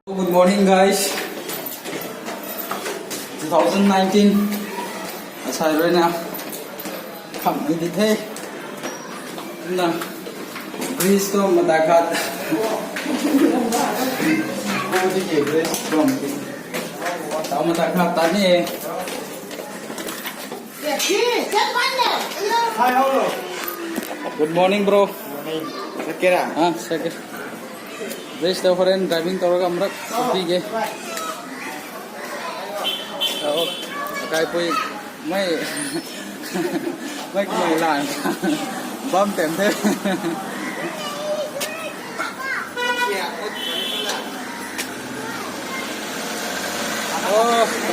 Good morning guys. 2019 asai rồi nè. Khăm đi thế. Nè. Breeze to madakat. Cô đi về breeze from. Tao madakat ta nè. Good morning bro. Sekira. Second. Breeze to foreign driving toro kamrak. Pige. Cái bụi mấy người làm bom tèm thế.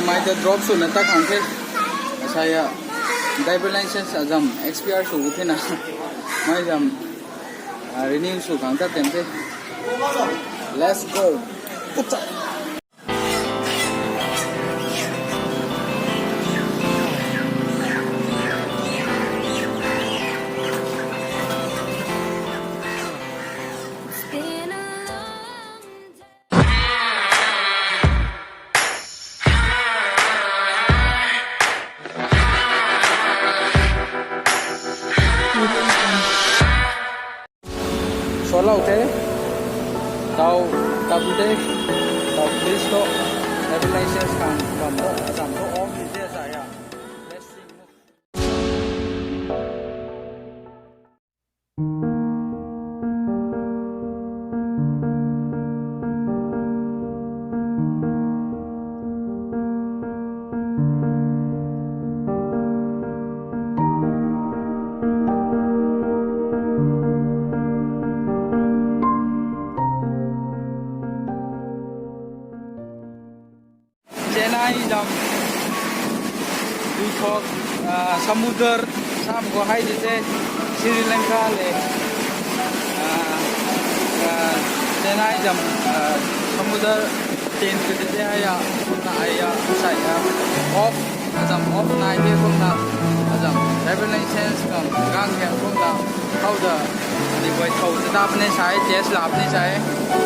Máy cho drop xuống là tắc hàng thế. Saya driver license jam XPR số thế nào. Máy jam renew số hàng tắc tèm thế. Let's go. Số lâu thế tàu thế tàu Cristo driver license kan giảm độ off thì thế saya Chennai jam dukhok samudar sam ko hai jise Sri Lanka le Chennai jam samudar ten ke jise aya na aya sai off jam off nai ke ko na jam driver license kam gang ke ko na how the di boy thau ta apne sai test la apne sai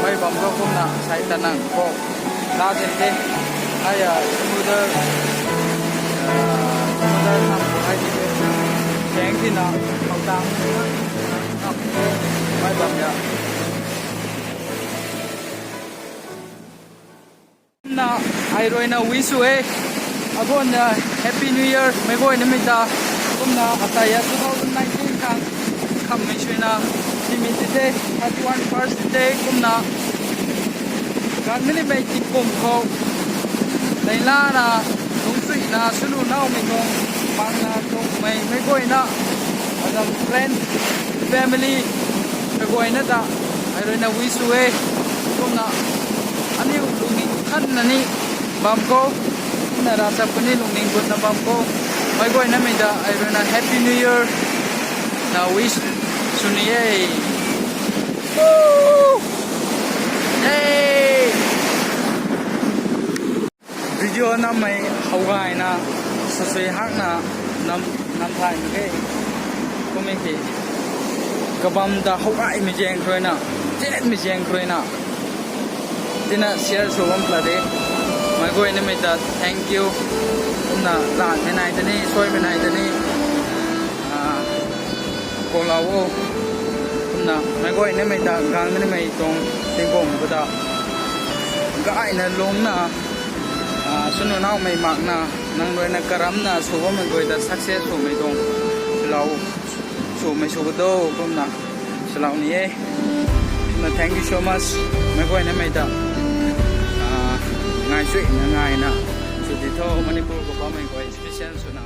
bai bam ko na sai tanang ko la jente aya samudar nam hai jise jeng thi na thau tang bai bam ya na ai roi na wish we agon happy new year me goi na me ta kumna ataya 2019 kang kham me shina simi te 31 first day kumna gan mini me ti kom kho dai la na dung sui na sulu nau me ngong mang na tong me goi na adam friend family me goi na ta ai roi na wish we kumna ani lungi khan na ni bam ko na rasa puni lungning gut na bam ko mai goi na me da ai roi na happy new year na wish suniye yay video na mai haugai na sasui hak na nam thai ke kome ke kabam da haugai mi jeng kroi na jet mi jeng kroi na tina share so bam plade mai goi na me da thank you na la me nai tani soi me nai tani ko lawo na mai goi na me da gang na me tong ting bom ko da gai na long na sunu nau mai mak na nang roi na karam na so bam me goi da success so me tong lao so me so do kom na salau ni e na thank you so much mai goi na me da ngai sui na ngai na so di tho manipur ko ba mai goi special suna